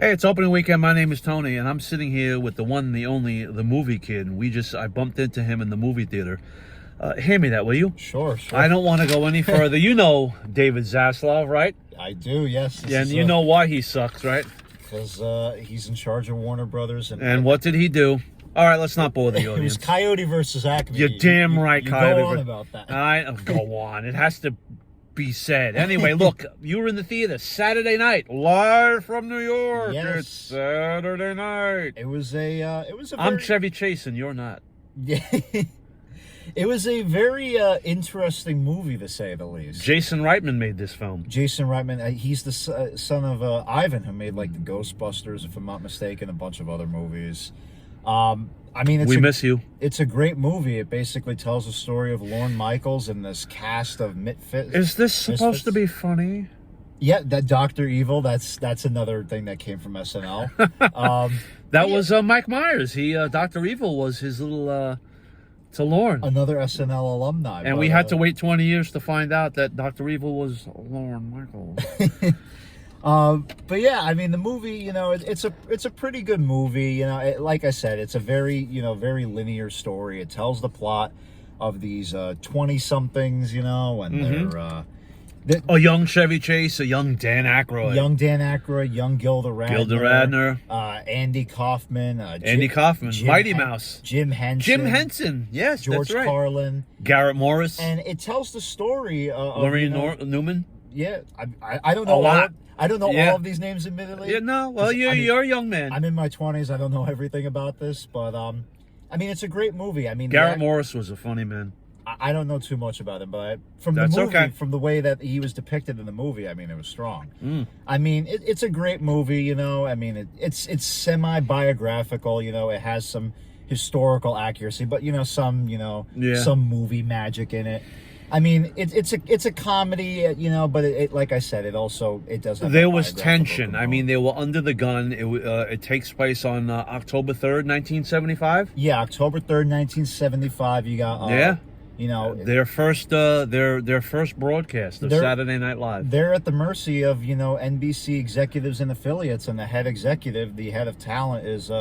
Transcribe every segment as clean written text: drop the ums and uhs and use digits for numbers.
Hey, it's opening weekend. My name is Tony, and I'm sitting here with the one, the only, the movie kid. I bumped into him in the movie theater. Hand me that, will you? Sure. I don't want to go any further. You know David Zaslav, right? I do, yes. Yeah, and you know why he sucks, right? Because he's in charge of Warner Brothers. And what did he do? All right, let's not bore the audience. It was Coyote versus Acme. You're damn right, Coyote. Go on about that. Go on. It has to be said. Anyway, look, you were in the theater Saturday night, live from New York. Yes. It's Saturday night. It was a I'm Chevy Chase, and you're not. Yeah. It was a very interesting movie, to say the least. Jason Reitman made this film. Jason Reitman, he's the son of Ivan, who made like the Ghostbusters, if I'm not mistaken, a bunch of other movies. I mean, We miss you. It's a great movie. It basically tells the story of Lorne Michaels and this cast of misfits. Is this supposed to be funny? Yeah, that Dr. Evil. That's another thing that came from SNL. That was Mike Myers. Dr. Evil was his little to Lorne. Another SNL alumni. And we had to wait 20 years to find out that Dr. Evil was Lorne Michaels. But yeah, I mean, the movie, it's a pretty good movie. Like I said, it's a very, very linear story. It tells the plot of these 20-somethings, and they're a young Chevy Chase, a young Dan Aykroyd. Young Gilda Radner. Andy Kaufman. Mighty Mouse. Jim Henson. Yes, George that's right. Carlin. Garrett Morris. And it tells the story of Lorraine Newman. Yeah, I don't know a lot. I don't know all of these names, admittedly. Yeah, no. Well, you're a young man. I'm in my 20s. I don't know everything about this, but I mean, it's a great movie. I mean, Garrett Morris was a funny man. I don't know too much about him, but from the way that he was depicted in the movie, I mean, it was strong. I mean, it's a great movie. I mean, it's semi-biographical. It has some historical accuracy, but some movie magic in it. I mean, it's a comedy, but it like I said, it does have. There was tension. I mean, they were under the gun. It takes place on October 3rd, 1975. Yeah, October 3rd, 1975. You got their first broadcast of Saturday Night Live. They're at the mercy of NBC executives and affiliates, and the head executive, the head of talent, is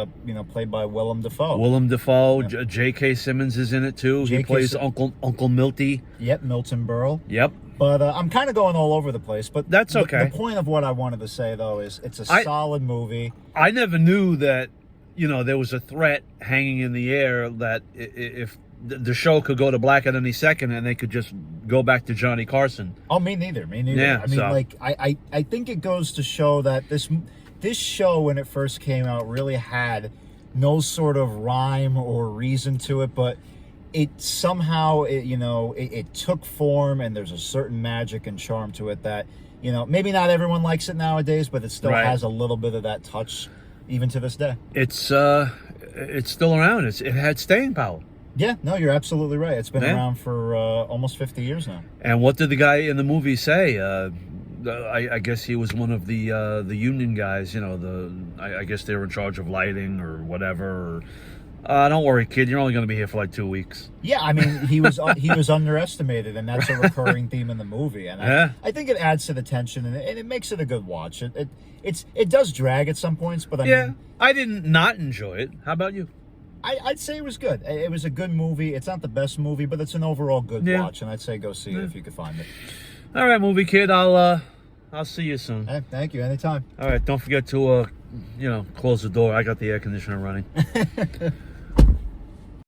played by Willem Dafoe. Yeah. J.K. Simmons is in it too. He plays Uncle Milty. Yep, Milton Berle. Yep. But I'm kind of going all over the place. But that's okay. The point of what I wanted to say, though, is it's a solid movie. I never knew that there was a threat hanging in the air that if the show could go to black at any second, and they could just go back to Johnny Carson. Oh, me neither. Yeah, I mean, I think it goes to show that this show, when it first came out, really had no sort of rhyme or reason to it, but it somehow it took form, and there's a certain magic and charm to it that maybe not everyone likes it nowadays, but it still has a little bit of that touch even to this day. It's still around. It had staying power. Yeah, no, you're absolutely right. It's been around for almost 50 years now. And what did the guy in the movie say? I guess he was one of the union guys. I guess they were in charge of lighting or whatever. Don't worry, kid. You're only going to be here for like 2 weeks. Yeah, I mean, he was underestimated, and that's a recurring theme in the movie. And I think it adds to the tension, and it makes it a good watch. It does drag at some points, but I didn't not enjoy it. How about you? I'd say it was good. It was a good movie. It's not the best movie, but it's an overall good watch, and I'd say go see it if you could find it. All right, movie kid. I'll see you soon. Hey, thank you. Anytime. All right. Don't forget to close the door. I got the air conditioner running.